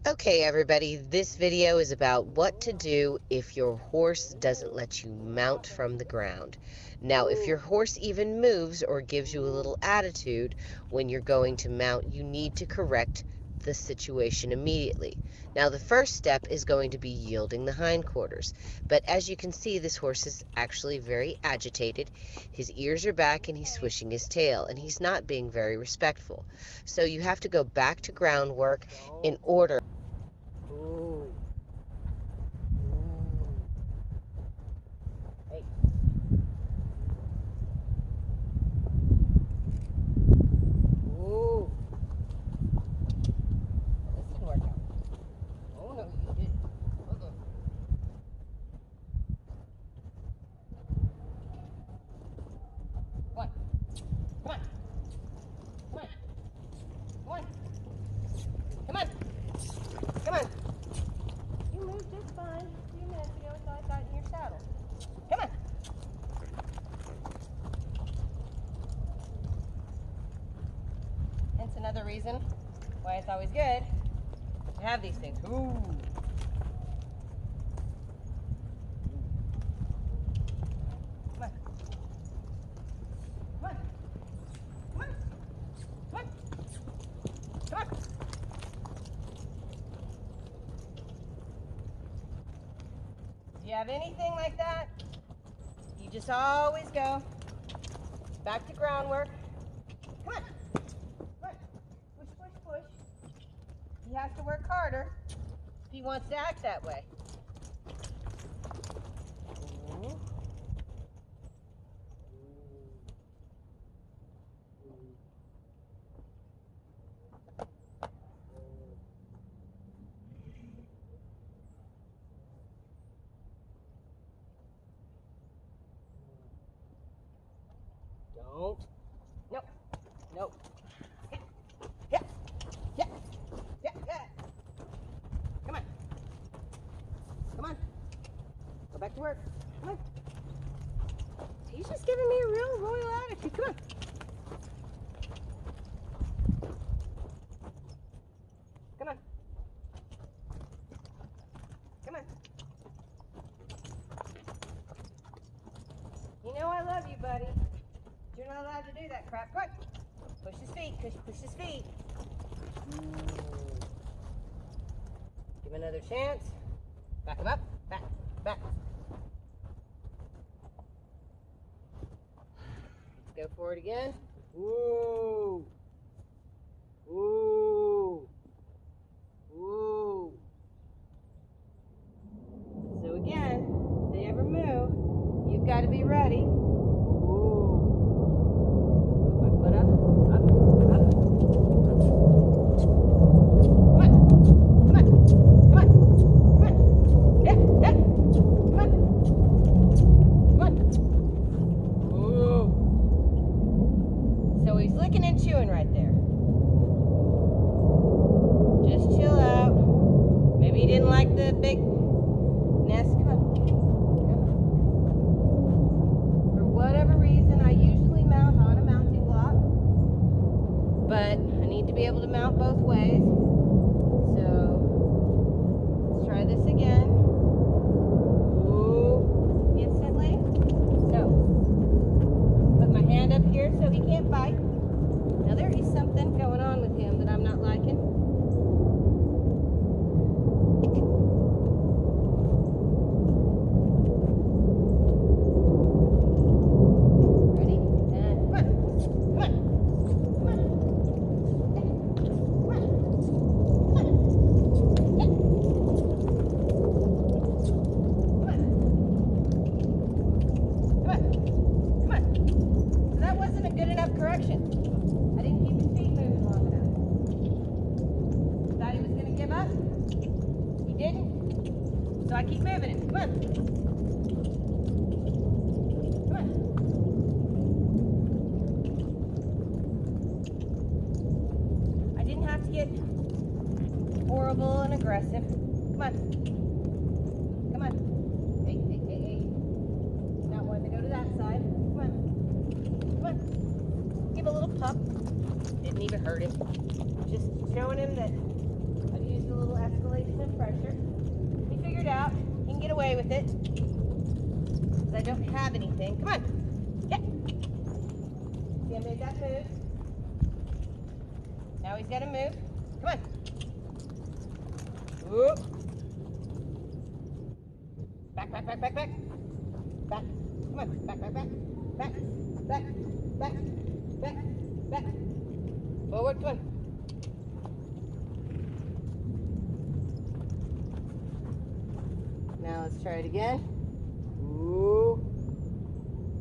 Okay, everybody, this video is about what to do if your horse doesn't let you mount from the ground. Now, if your horse even moves or gives you a little attitude when you're going to mount, you need to correct the situation immediately. Now, the first step is going to be yielding the hindquarters. But as you can see, this horse is actually very agitated. His ears are back and he's swishing his tail, and he's not being very respectful. So you have to go back to groundwork in order. Ooh. Hey. Ooh. This didn't work out. Oh no, you didn't. Uh-uh. Come on. Come on. Come on. Come on. Come on. Come on. You moved just fine a few minutes ago until I got in your saddle. Come on. Hence another reason why it's always good to have these things. Ooh. Come on. Come on. Come on. Come on. Come on. Do you have anything like that? You just always go back to groundwork. Come on. Come on. Push, push, push. He has to work harder if he wants to act that way. Ooh. Don't. Nope. Nope. Yeah. Yeah. Yeah. Yeah. Come on. Come on. Go back to work. Come on. He's just giving me a real royal attitude. Come on. Come on. Come on. You know I love you, buddy. You're not allowed to do that crap. Come on. Push his feet. Push his feet. Give him another chance. Back him up. Back. Back. Let's go for it again. Ooh. Ooh. Ooh. So again, if they ever move, you've got to be ready. Licking and chewing right there. Just chill out. Maybe he didn't like the big nest. Come on. For whatever reason, I usually mount on a mounting block, but I need to be able to mount both ways. So let's try this again. Ooh. Instantly. So put my hand up here so he can't bite. Now there is something going on with him that I'm not liking. Ready? And come on. Come on. Come on. Come on. Come on. Come on. Come on. So that wasn't a good enough correction. I didn't keep his feet moving long enough. Thought he was going to give up. He didn't. So I keep moving him. Come on. Come on. I didn't have to get horrible and aggressive. Come on. Come on. Hey, hey, hey, hey. Not wanting to go to that side. Come on. Come on. Give a little pup. Didn't even hurt him. Just showing him that I've used a little effort. release some pressure. He figured out he can get away with it because I don't have anything. Come on. Yeah. See, I made that move. Now he's got to move. Come on. Whoop. Back, back, back, back, back. Back. Come on. Back, back, back. Back, back, back, back, back. Forward, come on. Now let's try it again. Ooh.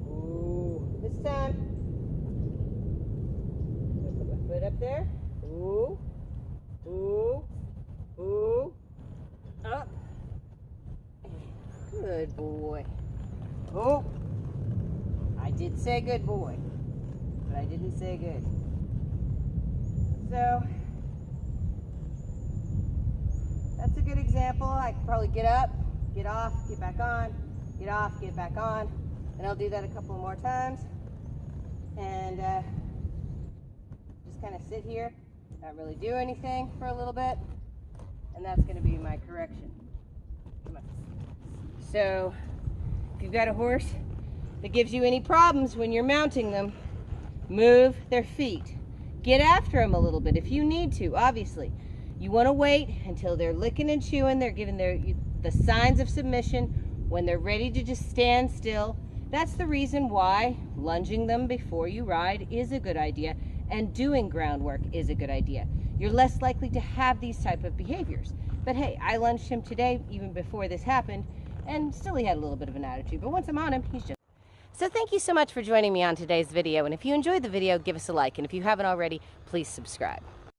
Ooh. This time. I'm gonna put my foot up there. Ooh. Ooh. Ooh. Up. Good boy. Oh. I did say good boy, but I didn't say good. So, that's a good example. I could probably get up, get off, get back on, get off, get back on, and I'll do that a couple more times. And just kind of sit here, not really do anything for a little bit, and that's going to be my correction. Come on. So, if you've got a horse that gives you any problems when you're mounting them, move their feet. Get after them a little bit if you need to, obviously. You want to wait until they're licking and chewing, they're giving the signs of submission, when they're ready to just stand still. That's the reason why lunging them before you ride is a good idea, and doing groundwork is a good idea. You're less likely to have these type of behaviors. But hey, I lunged him today, even before this happened, and still he had a little bit of an attitude. But once I'm on him, he's just... So thank you so much for joining me on today's video, and if you enjoyed the video, give us a like, and if you haven't already, please subscribe.